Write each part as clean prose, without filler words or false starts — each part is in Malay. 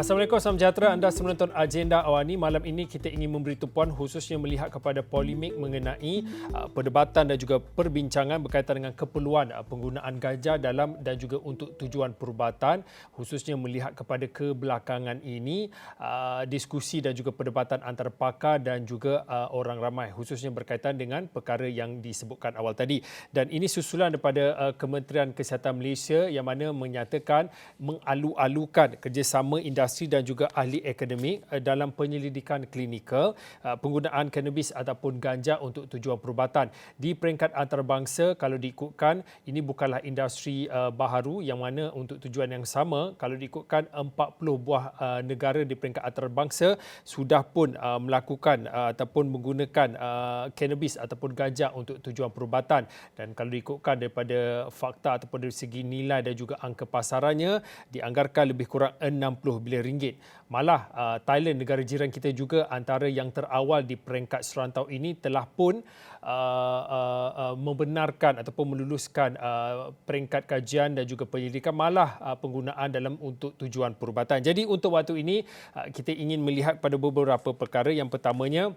Assalamualaikum, salam sejahtera. Anda menonton Agenda Awani. Malam ini kita ingin memberi tumpuan khususnya melihat kepada polemik mengenai perdebatan dan juga perbincangan berkaitan dengan keperluan penggunaan ganja dalam dan juga untuk tujuan perubatan, khususnya melihat kepada kebelakangan ini diskusi dan juga perdebatan antara pakar dan juga orang ramai, khususnya berkaitan dengan perkara yang disebutkan awal tadi. Dan ini susulan daripada Kementerian Kesihatan Malaysia yang mana menyatakan mengalu-alukan kerjasama industri dan juga ahli akademik dalam penyelidikan klinikal penggunaan kanabis ataupun ganja untuk tujuan perubatan. Di peringkat antarabangsa, kalau diikutkan, ini bukanlah industri baharu yang mana untuk tujuan yang sama. Kalau diikutkan 40 buah negara di peringkat antarabangsa sudah pun melakukan ataupun menggunakan kanabis ataupun ganja untuk tujuan perubatan. Dan kalau diikutkan daripada fakta ataupun dari segi nilai dan juga angka pasarannya, dianggarkan lebih kurang 60 bilion ringgit. Malah Thailand, negara jiran kita juga, antara yang terawal di peringkat serantau ini telah pun membenarkan ataupun meluluskan peringkat kajian dan juga penyelidikan malah penggunaan dalam untuk tujuan perubatan. Jadi untuk waktu ini kita ingin melihat pada beberapa perkara. Yang pertamanya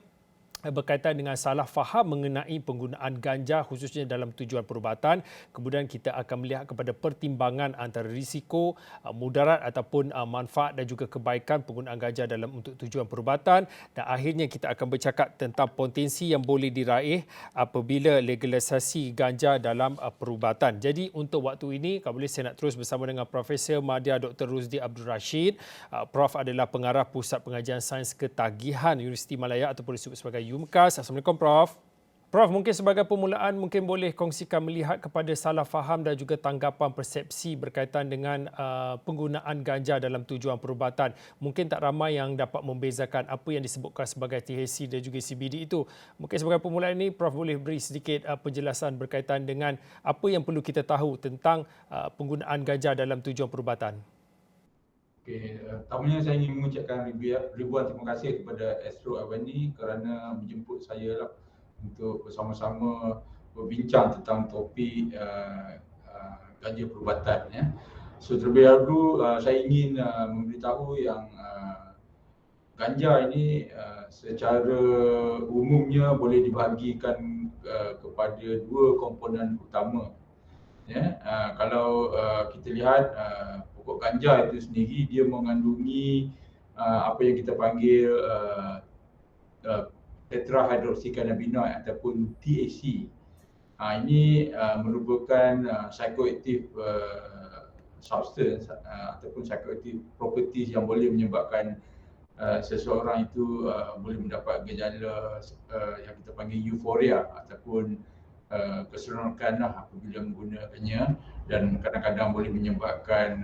berkaitan dengan salah faham mengenai penggunaan ganja khususnya dalam tujuan perubatan. Kemudian kita akan melihat kepada pertimbangan antara risiko, mudarat ataupun manfaat dan juga kebaikan penggunaan ganja dalam untuk tujuan perubatan. Dan akhirnya kita akan bercakap tentang potensi yang boleh diraih apabila legalisasi ganja dalam perubatan. Jadi untuk waktu ini, kalau boleh saya nak terus bersama dengan Profesor Madya Dr. Rusdi Abdul Rashid. Prof adalah pengarah Pusat Pengajian Sains Ketagihan Universiti Malaya ataupun disebut sebagai UMKAS. Assalamualaikum Prof. Prof, mungkin sebagai permulaan mungkin boleh kongsikan melihat kepada salah faham dan juga tanggapan persepsi berkaitan dengan penggunaan ganja dalam tujuan perubatan. Mungkin tak ramai yang dapat membezakan apa yang disebutkan sebagai THC dan juga CBD itu. Mungkin sebagai permulaan ini Prof boleh beri sedikit penjelasan berkaitan dengan apa yang perlu kita tahu tentang penggunaan ganja dalam tujuan perubatan. Okey, pertamanya saya ingin mengucapkan ribuan terima kasih kepada Astro Awani kerana menjemput saya lah untuk bersama-sama berbincang tentang topik ganja perubatan. Ya. So terlebih dahulu saya ingin memberitahu yang ganja ini secara umumnya boleh dibahagikan kepada dua komponen utama. Ya, kalau kita lihat pokok ganja itu sendiri dia mengandungi apa yang kita panggil tetrahydroxycannabinoid ataupun THC. Ini merupakan psychoactive substance ataupun psychoactive properties yang boleh menyebabkan seseorang itu boleh mendapat gejala yang kita panggil euforia ataupun keseronokan apabila menggunakannya, dan kadang-kadang boleh menyebabkan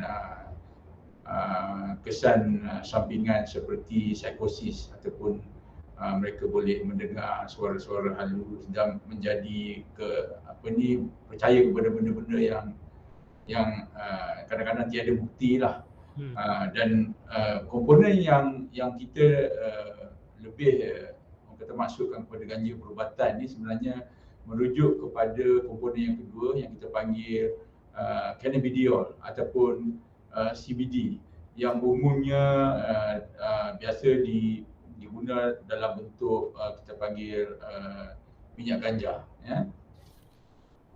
kesan sampingan seperti psikosis ataupun mereka boleh mendengar suara-suara halus dan menjadi percaya kepada benda-benda yang kadang-kadang tiada bukti lah. Dan komponen yang kita lebih kita masukkan kepada ganja perubatan ni sebenarnya merujuk kepada komponen yang kedua yang kita panggil cannabidiol ataupun CBD yang umumnya biasa diguna dalam bentuk kita panggil minyak ganja, ya.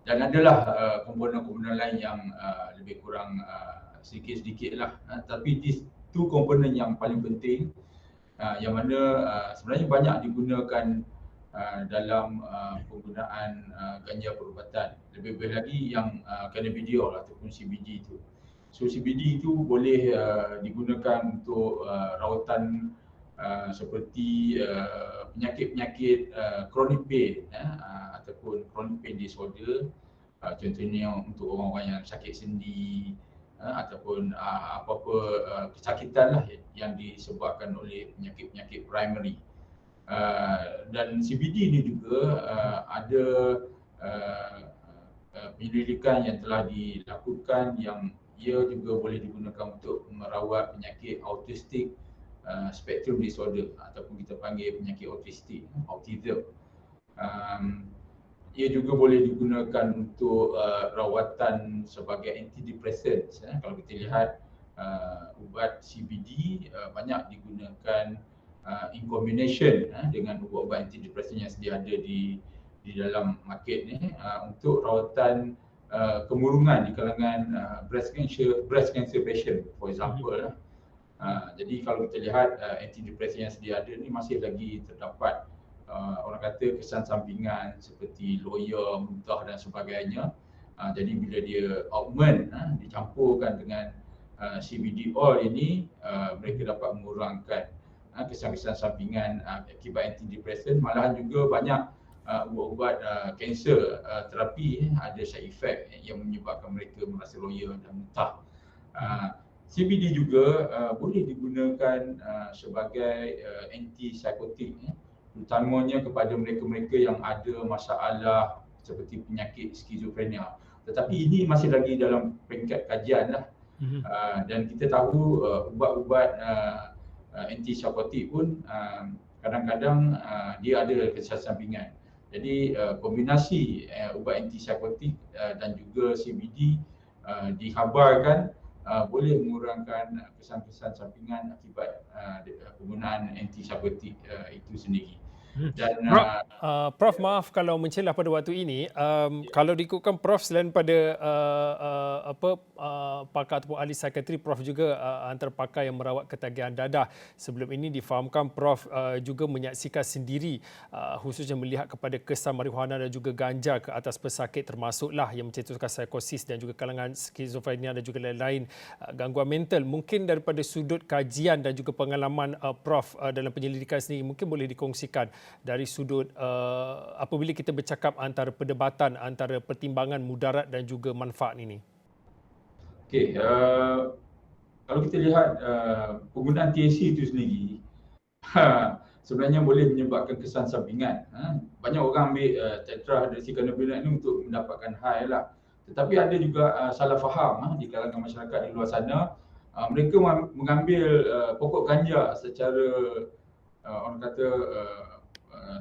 Dan adalah komponen-komponen lain yang lebih kurang sedikit-sedikit lah, tapi itu komponen yang paling penting yang mana sebenarnya banyak digunakan dalam penggunaan ganja perubatan. Lebih-lebih lagi yang cannabidiol ataupun CBD itu. So CBD itu boleh digunakan untuk rawatan seperti penyakit-penyakit chronic pain ataupun chronic pain disorder. Contohnya untuk orang-orang yang sakit sendi ataupun apa-apa kesakitan lah yang disebabkan oleh penyakit-penyakit primary. Dan CBD ini juga ada penyelidikan yang telah dilakukan yang ia juga boleh digunakan untuk merawat penyakit autistic spectrum disorder ataupun kita panggil penyakit autistik, autism. Ia juga boleh digunakan untuk rawatan sebagai antidepressant. Kalau kita lihat ubat CBD banyak digunakan in combination dengan ubat-ubat antidepresan yang sedia ada di dalam market ni untuk rawatan kemurungan di kalangan breast cancer patient for example. Jadi kalau kita lihat antidepresan yang sedia ada ni masih lagi terdapat orang kata kesan sampingan seperti loya, muntah dan sebagainya. Jadi bila dia augment dicampurkan dengan CBD oil ini, mereka dapat mengurangkan kesan-kesan sampingan akibat antidepresan. Malahan juga banyak ubat-ubat kanser terapi ada side effect yang menyebabkan mereka merasa loya dan muntah. CBD juga boleh digunakan sebagai antipsikotik, terutamanya kepada mereka-mereka yang ada masalah seperti penyakit skizofrenia. Tetapi ini masih lagi dalam peringkat kajian lah. Dan kita tahu ubat-ubat antipsikotik pun kadang-kadang dia ada kesan sampingan. Jadi kombinasi ubat antipsikotik dan juga CBD dikhabarkan boleh mengurangkan kesan-kesan sampingan akibat penggunaan antipsikotik itu sendiri. Dan Prof, maaf kalau mencelah pada waktu ini. Kalau diikutkan Prof, selain pada pakar ataupun ahli psikiatri, Prof juga antara pakar yang merawat ketagihan dadah. Sebelum ini difahamkan Prof juga menyaksikan sendiri khususnya melihat kepada kesan marihuana dan juga ganja ke atas pesakit, termasuklah yang mencetuskan psikosis dan juga kalangan skizofrenia dan juga lain-lain gangguan mental. Mungkin daripada sudut kajian dan juga pengalaman Prof dalam penyelidikan sendiri, mungkin boleh dikongsikan dari sudut apabila kita bercakap antara perdebatan antara pertimbangan mudarat dan juga manfaat ini. Okey, kalau kita lihat penggunaan THC itu sendiri sebenarnya boleh menyebabkan kesan sampingan. Banyak orang ambil tetrahydrocannabidiol ini untuk mendapatkan high lah. Tetapi ada juga salah faham di kalangan masyarakat di luar sana. Mereka mengambil pokok ganja secara orang kata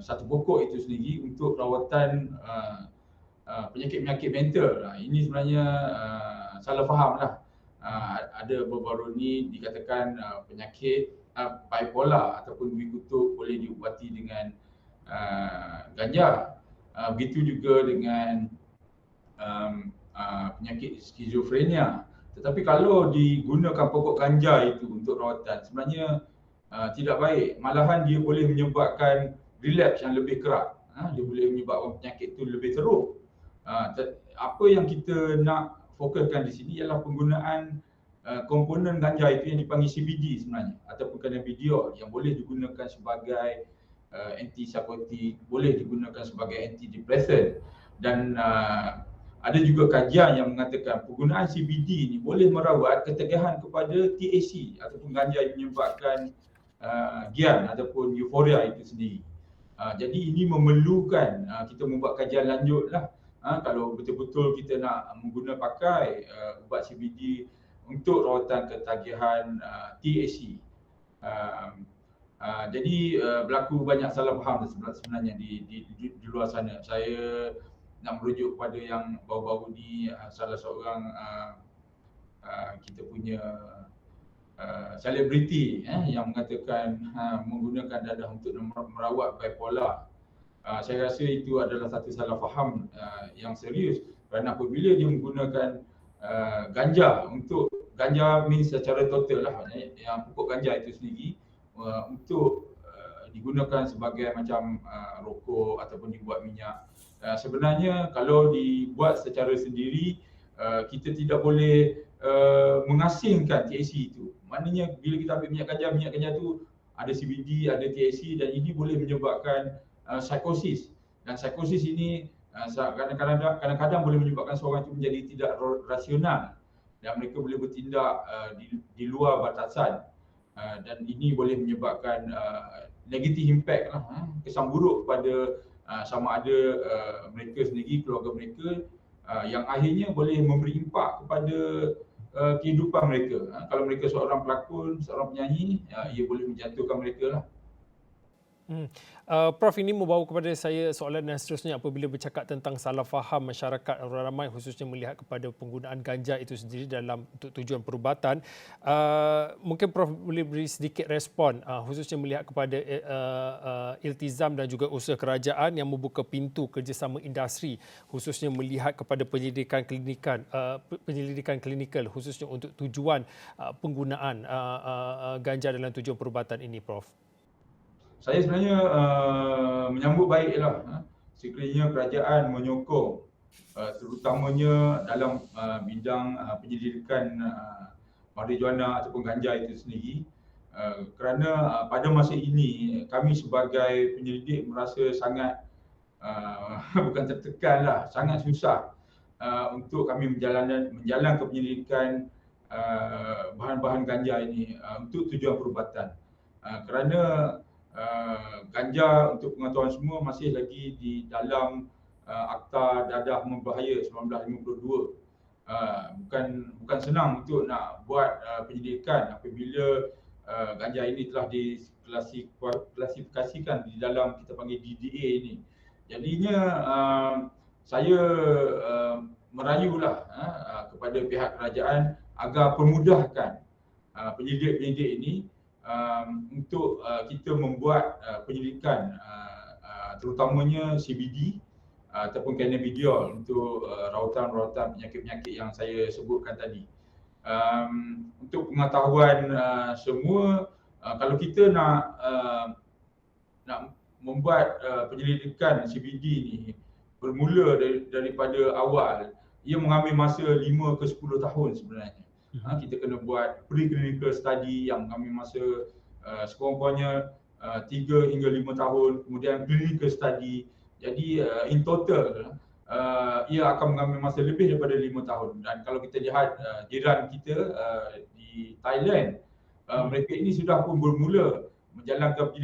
satu pokok itu sendiri untuk rawatan penyakit-penyakit mental. Ini sebenarnya salah faham lah. Ada baru-baru ni dikatakan penyakit bipolar ataupun dui kutub boleh diubati dengan ganja. Begitu juga dengan penyakit skizofrenia. Tetapi kalau digunakan pokok ganja itu untuk rawatan, sebenarnya tidak baik. Malahan dia boleh menyebabkan relapse yang lebih kerap. Dia boleh menyebabkan penyakit itu lebih teruk. Apa yang kita nak fokuskan di sini ialah penggunaan komponen ganja itu yang dipanggil CBD sebenarnya, ataupun cannabidiol yang boleh digunakan sebagai antipsikotik, boleh digunakan sebagai antidepresan. Dan ada juga kajian yang mengatakan penggunaan CBD ini boleh merawat ketegangan kepada THC ataupun ganja yang menyebabkan gian ataupun euforia itu sendiri. Jadi ini memerlukan kita membuat kajian lanjut lah. Kalau betul-betul kita nak menggunakan pakai ubat CBD untuk rawatan ketagihan THC. Jadi berlaku banyak salah faham sebenarnya di luar sana. Saya nak merujuk kepada yang baru-baru ni salah seorang kita punya selebriti yang mengatakan menggunakan dadah untuk merawat bipolar. Saya rasa itu adalah satu salah faham yang serius, kerana apabila dia menggunakan ganja untuk ganja means secara total lah, yang pokok ganja itu sendiri untuk digunakan sebagai macam rokok ataupun dibuat minyak. Sebenarnya kalau dibuat secara sendiri kita tidak boleh mengasingkan THC itu. Maknanya bila kita ambil minyak ganja tu ada CBD, ada THC, dan ini boleh menyebabkan psikosis. Dan psikosis ini kadang-kadang boleh menyebabkan seorang itu menjadi tidak rasional dan mereka boleh bertindak di luar batasan. Dan ini boleh menyebabkan negative impact lah, kesan buruk kepada sama ada mereka sendiri, keluarga mereka, yang akhirnya boleh memberi impak kepada kehidupan mereka. Kalau mereka seorang pelakon, seorang penyanyi, ia boleh menjatuhkan mereka lah. Prof, ini membawa kepada saya soalan yang seterusnya apabila bercakap tentang salah faham masyarakat orang ramai khususnya melihat kepada penggunaan ganja itu sendiri dalam untuk tujuan perubatan. Mungkin Prof boleh beri sedikit respon khususnya melihat kepada iltizam dan juga usaha kerajaan yang membuka pintu kerjasama industri khususnya melihat kepada penyelidikan klinikal khususnya untuk tujuan penggunaan ganja dalam tujuan perubatan ini, Prof. Saya sebenarnya menyambut baiklah sekiranya kerajaan menyokong terutamanya dalam bidang penyelidikan marijuana ataupun ganja itu sendiri, kerana pada masa ini kami sebagai penyelidik merasa sangat bukan tertekan, sangat susah untuk kami menjalankan penyelidikan bahan-bahan ganja ini untuk tujuan perubatan, kerana ganja untuk pengetahuan semua masih lagi di dalam Akta Dadah Berbahaya 1952. Bukan senang untuk nak buat penyelidikan apabila ganja ini telah diklasifikasikan di dalam kita panggil DDA ini. Jadinya saya merayulah kepada pihak kerajaan agar permudahkan penyelidik-penyelidik ini untuk kita membuat penyelidikan terutamanya CBD ataupun cannabidiol untuk rawatan-rawatan penyakit-penyakit yang saya sebutkan tadi. Untuk pengetahuan semua, kalau kita nak membuat penyelidikan CBD ni bermula daripada awal, ia mengambil masa 5 ke 10 tahun sebenarnya. Kita kena buat pre-clinical study yang ambil masa sekurang-kurangnya 3 hingga 5 tahun, kemudian clinical study. Jadi in total ia akan mengambil masa lebih daripada 5 tahun. Dan kalau kita lihat jiran kita di Thailand, mereka ini sudah pun bermula menjalankan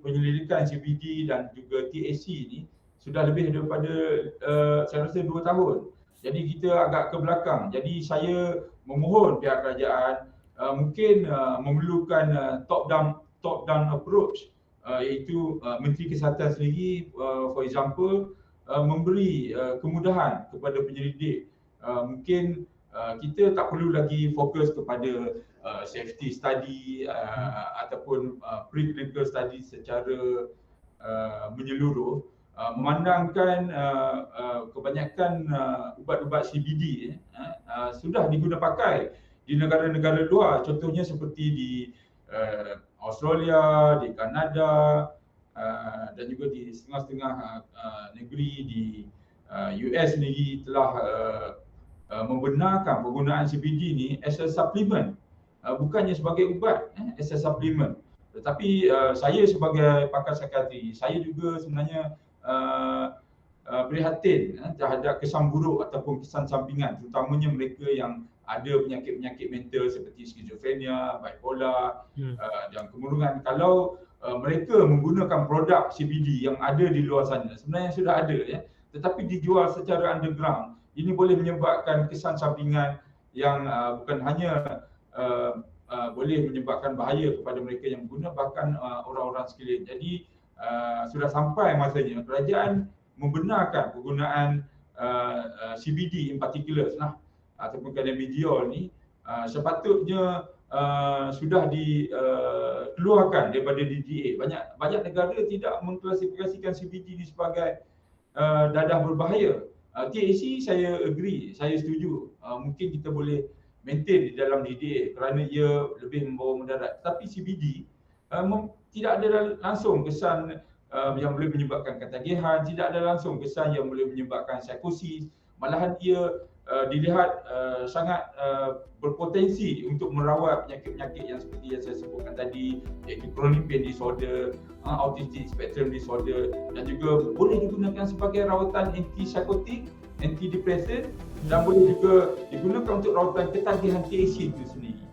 penyelidikan CBD dan juga THC ini sudah lebih daripada saya rasa 2 tahun. Jadi kita agak ke belakang. Jadi saya memohon pihak kerajaan mungkin memerlukan top down approach, iaitu Menteri Kesihatan sendiri for example memberi kemudahan kepada penyelidik. Mungkin kita tak perlu lagi fokus kepada safety study ataupun pre-clinical study secara menyeluruh. Memandangkan kebanyakan ubat-ubat CBD sudah diguna pakai di negara-negara luar, contohnya seperti di Australia, di Kanada dan juga di setengah-setengah negeri di US sendiri telah membenarkan penggunaan CBD ni as a supplement, bukannya sebagai ubat, as a supplement. Tetapi saya sebagai pakar psikiatri, saya juga sebenarnya prihatin terhadap kesan buruk ataupun kesan sampingan, terutamanya mereka yang ada penyakit-penyakit mental seperti skizofrenia, bipolar dan kemurungan. Kalau mereka menggunakan produk CBD yang ada di luar sana, sebenarnya sudah ada tetapi dijual secara underground, ini boleh menyebabkan kesan sampingan yang bukan hanya boleh menyebabkan bahaya kepada mereka yang guna, bahkan orang-orang sekeliling. Jadi sudah sampai masanya kerajaan membenarkan penggunaan CBD in particular ataupun cannabidiol ni sepatutnya sudah dikeluarkan daripada DDA. Banyak negara tidak mengklasifikasikan CBD ni sebagai dadah berbahaya. THC saya agree, saya setuju. Mungkin kita boleh maintain di dalam DDA kerana ia lebih membawa mudarat. Tapi CBD tidak ada langsung kesan yang boleh menyebabkan ketagihan, tidak ada langsung kesan yang boleh menyebabkan psikosis. Malahan ia dilihat sangat berpotensi untuk merawat penyakit-penyakit yang seperti yang saya sebutkan tadi, iaitu chronic pain disorder, autistic spectrum disorder, dan juga boleh digunakan sebagai rawatan antipsikotik, antidepresan, dan boleh juga digunakan untuk rawatan ketagihan THC itu sendiri.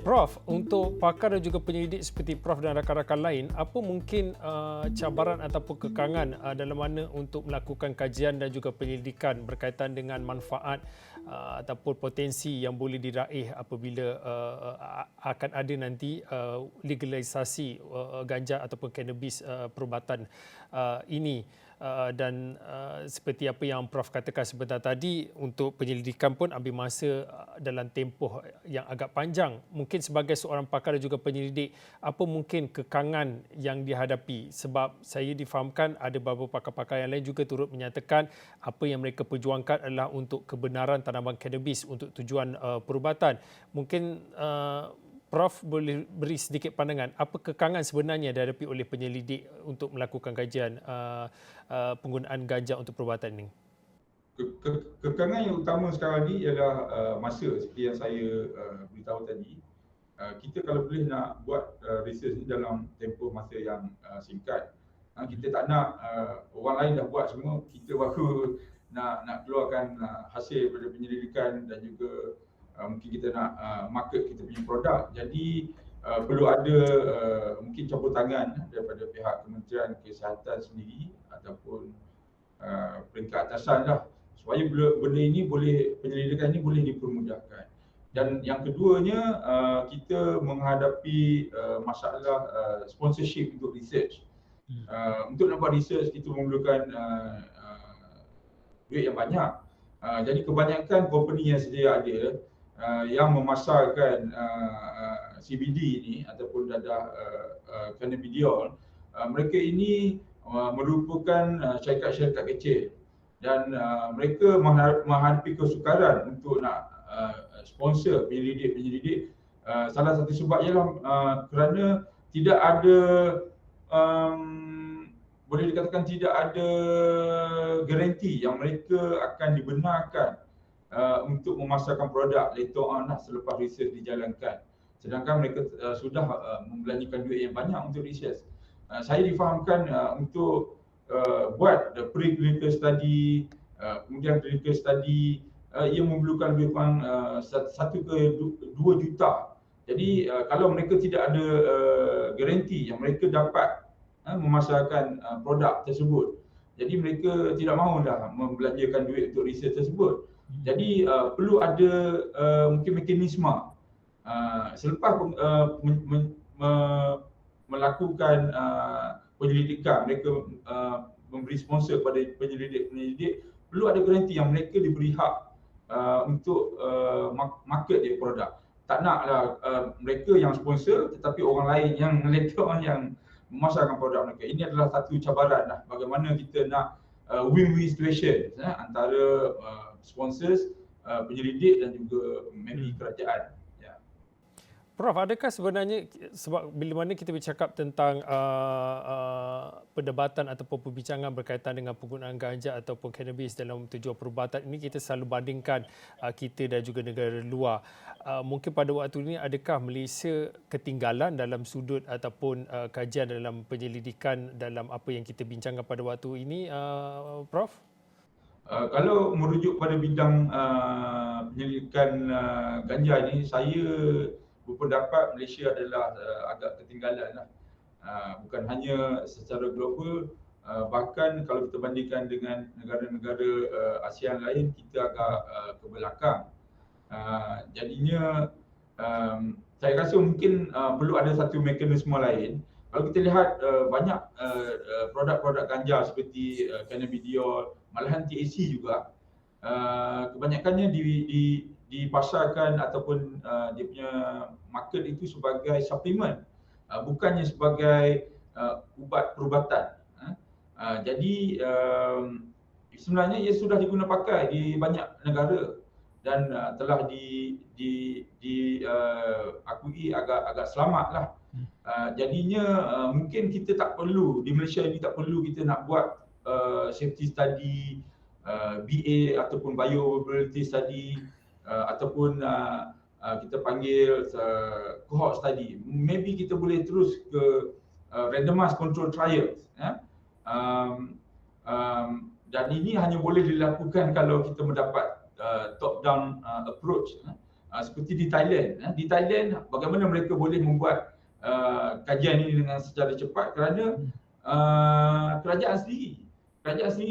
Prof, Prof, untuk pakar dan juga penyelidik seperti Prof dan rakan-rakan lain, apa mungkin cabaran ataupun kekangan dalam mana untuk melakukan kajian dan juga penyelidikan berkaitan dengan manfaat ataupun potensi yang boleh diraih apabila akan ada nanti legalisasi ganja ataupun cannabis perubatan ini? Dan seperti apa yang Prof katakan sebentar tadi, untuk penyelidikan pun ambil masa dalam tempoh yang agak panjang. Mungkin sebagai seorang pakar dan juga penyelidik, apa mungkin kekangan yang dihadapi? Sebab saya difahamkan ada beberapa pakar-pakar yang lain juga turut menyatakan apa yang mereka perjuangkan adalah untuk kebenaran tanaman cannabis untuk tujuan perubatan. Mungkin Prof boleh beri sedikit pandangan apa kekangan sebenarnya dihadapi oleh penyelidik untuk melakukan kajian penggunaan ganja untuk perubatan ini? Kekangan yang utama sekarang ni ialah masa, seperti yang saya beritahu tadi. Kita kalau boleh nak buat research ni dalam tempoh masa yang singkat. Kita tak nak orang lain dah buat semua, kita baru nak keluarkan hasil daripada penyelidikan dan juga mungkin kita nak market kita punya produk. Jadi perlu ada mungkin campur tangan daripada pihak Kementerian Kesihatan sendiri ataupun peringkat atasan lah, supaya benda ini boleh, penyelidikan ini boleh dipermudahkan. Dan yang keduanya, kita menghadapi masalah sponsorship untuk research. Untuk nak buat research kita memerlukan duit yang banyak. Jadi kebanyakan company yang sedia ada yang memasarkan CBD ini ataupun dadah cannabidiol, mereka ini merupakan syarikat-syarikat kecil dan mereka menghadapi kesukaran untuk nak sponsor penyelidik-penyelidik. Salah satu sebab ialah kerana tidak ada boleh dikatakan tidak ada garanti yang mereka akan dibenarkan untuk memasarkan produk later on lah selepas research dijalankan. Sedangkan mereka sudah membelanjakan duit yang banyak untuk research. Saya difahamkan untuk buat pre-clinical study, kemudian clinical study, ia memerlukan lebih kurang 1 ke 2 juta. Jadi kalau mereka tidak ada garanti yang mereka dapat memasarkan produk tersebut, jadi mereka tidak mahu dah membelanjakan duit untuk research tersebut. Jadi perlu ada mungkin mekanisme selepas melakukan penyelidikan, mereka memberi sponsor kepada penyelidik-penyelidik, perlu ada garanti yang mereka diberi hak untuk market dia produk. Tak naklah mereka yang sponsor tetapi orang lain yang later on yang memasarkan produk mereka. Ini adalah satu cabaran lah, bagaimana kita nak win-win situation antara sponsors, penyelidik dan juga menteri kerajaan. Ya. Prof, adakah sebenarnya, sebab bila mana kita bercakap tentang perdebatan ataupun perbincangan berkaitan dengan penggunaan ganja ataupun cannabis dalam tujuan perubatan ini, kita selalu bandingkan kita dan juga negara luar. Mungkin pada waktu ini adakah Malaysia ketinggalan dalam sudut ataupun kajian dalam penyelidikan dalam apa yang kita bincangkan pada waktu ini, Prof? Kalau merujuk pada bidang penyelidikan ganja ini, saya berpendapat Malaysia adalah agak ketinggalan lah. Bukan hanya secara global, bahkan kalau kita bandingkan dengan negara-negara ASEAN lain, kita agak ke belakang. Jadinya saya rasa mungkin perlu ada satu mekanisme lain. Kalau kita lihat banyak produk-produk ganja seperti cannabidiol, malahan THC juga, kebanyakannya dipasarkan ataupun dia punya market itu sebagai suplemen, bukannya sebagai ubat perubatan. Jadi sebenarnya ia sudah diguna pakai di banyak negara dan telah diakui agak selamatlah. Jadinya mungkin kita tak perlu, di Malaysia ini tak perlu kita nak buat safety study, BA ataupun bioavailability study, ataupun kita panggil cohort study. Maybe kita boleh terus ke randomized control trials. Dan ini hanya boleh dilakukan kalau kita mendapat top down approach. seperti di Thailand. Di Thailand bagaimana mereka boleh membuat kajian ini dengan secara cepat kerana kerajaan sendiri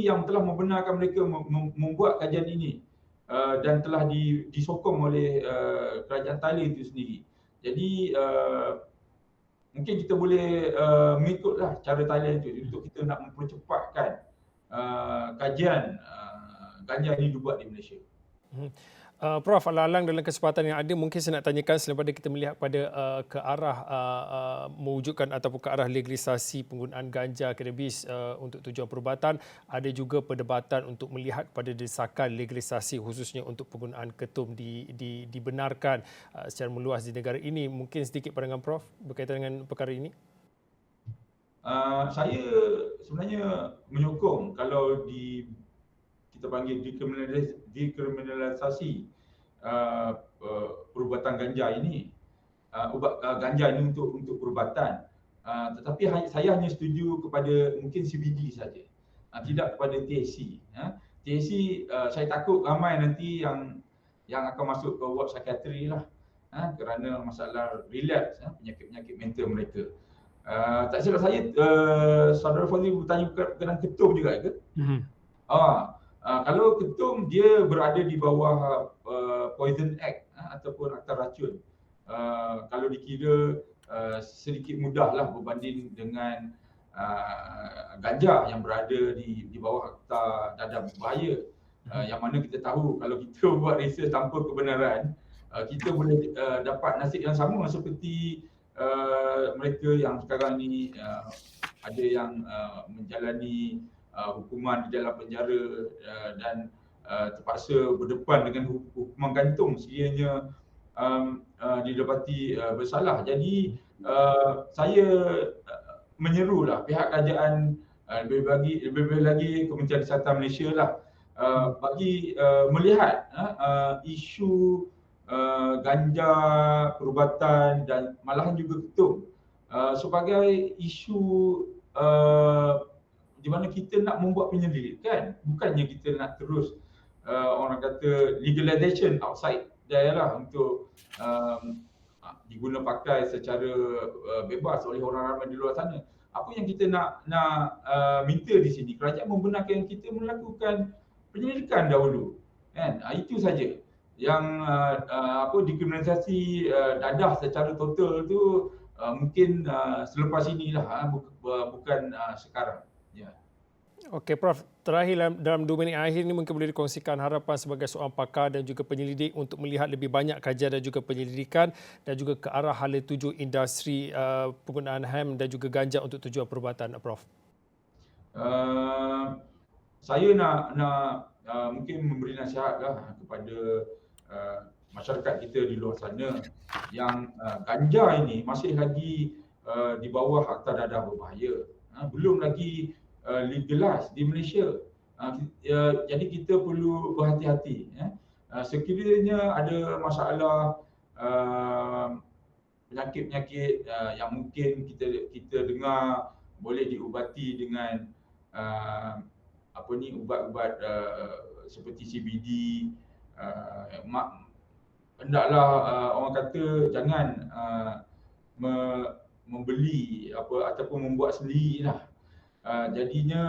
yang telah membenarkan mereka membuat kajian ini dan telah disokong oleh kerajaan Thailand itu sendiri. Jadi mungkin kita boleh mengikutlah cara Thailand itu untuk kita nak mempercepatkan kajian ganja ini dibuat di Malaysia. Prof, alang-alang dalam kesempatan yang ada, mungkin saya nak tanyakan selepas kita melihat pada ke arah mewujudkan ataupun ke arah legalisasi penggunaan ganja kanabis untuk tujuan perubatan, ada juga perdebatan untuk melihat pada desakan legalisasi khususnya untuk penggunaan ketum dibenarkan secara meluas di negara ini. Mungkin sedikit pandangan Prof berkaitan dengan perkara ini. Saya sebenarnya menyokong kalau kita panggil dekriminalisasi perubatan ganja ini, ganja ini untuk perubatan. Tetapi saya hanya setuju kepada mungkin CBD saja, tidak kepada THC. THC saya takut ramai nanti yang akan masuk ke ward psikiatri lah, kerana masalah relapse, penyakit-penyakit mental mereka. Tak silap saya, Saudara Fazli bertanya berkenaan ketum juga ke? Kalau ketum dia berada di bawah Poison Act ataupun Akta Racun. Kalau dikira sedikit mudahlah berbanding dengan ganja yang berada di bawah Akta Dadah Berbahaya. Yang mana kita tahu kalau kita buat research tanpa kebenaran, kita boleh dapat nasib yang sama seperti mereka yang sekarang ni ada yang menjalani hukuman di dalam penjara dan terpaksa berdepan dengan hukuman gantung sekiranya didapati bersalah. Jadi saya menyerulah pihak kerajaan, lebih lagi Kementerian Kesihatan Malaysia lah, bagi melihat isu ganja, perubatan dan malahan juga ketum sebagai isu di mana kita nak membuat penyelidikan, bukannya kita nak terus orang kata legalization outside daerah untuk diguna pakai secara bebas oleh orang ramai di luar sana. Apa yang kita nak minta di sini, kerajaan membenarkan kita melakukan penyelidikan dahulu, kan? Itu saja. Yang dekriminalisasi dadah secara total tu mungkin selepas inilah, bukan sekarang. Ya. Okey Prof, terakhir dalam 2 minit akhir ini mungkin boleh dikongsikan harapan sebagai seorang pakar dan juga penyelidik untuk melihat lebih banyak kajian dan juga penyelidikan dan juga ke arah hala tuju industri penggunaan hemp dan juga ganja untuk tujuan perubatan, Prof. Saya nak mungkin memberi nasihatlah kepada masyarakat kita di luar sana yang ganja ini masih lagi di bawah Akta Dadah Berbahaya, belum lagi legalize di Malaysia. Jadi kita perlu berhati-hati. Sekiranya ada masalah penyakit-penyakit yang mungkin kita dengar boleh diubati dengan ubat-ubat seperti CBD, hendaklah orang kata jangan membeli ataupun membuat sendirilah. Jadinya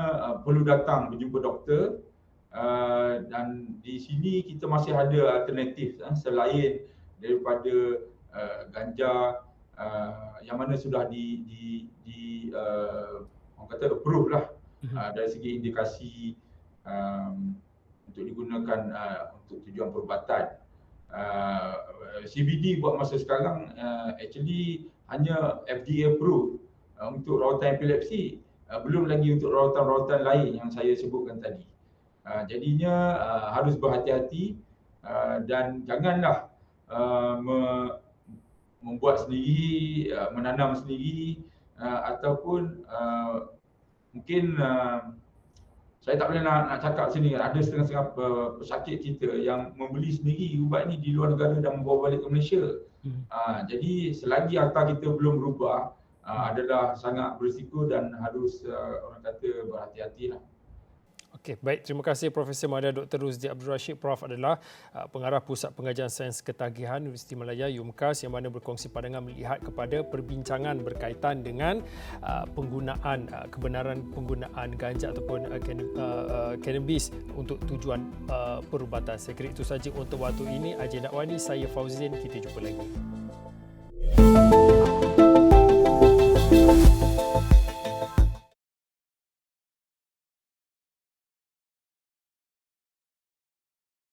perlu datang berjumpa doktor, dan di sini kita masih ada alternatif selain daripada ganja yang mana sudah orang kata approve lah dari segi indikasi untuk digunakan untuk tujuan perubatan. CBD buat masa sekarang actually hanya FDA approved untuk rawatan epilepsi, belum lagi untuk rawatan-rawatan lain yang saya sebutkan tadi. Jadinya harus berhati-hati dan janganlah membuat sendiri, menanam sendiri, ataupun mungkin saya tak boleh nak cakap sini, ada setengah-setengah pesakit kita yang membeli sendiri ubat ni di luar negara dan membawa balik ke Malaysia. Jadi selagi akta kita belum berubah, adalah sangat berisiko dan harus orang kata berhati-hatilah. Okey, baik. Terima kasih Profesor Muhammad Dr. Rusdi Abdul Rashid. Prof adalah pengarah Pusat Pengajian Sains Ketagihan Universiti Malaya UMKAS yang mana berkongsi pandangan melihat kepada perbincangan berkaitan dengan penggunaan kebenaran penggunaan ganja ataupun cannabis untuk tujuan perubatan. Saya kira itu saja untuk waktu ini. Agenda awal ini saya Fauzin, kita jumpa lagi.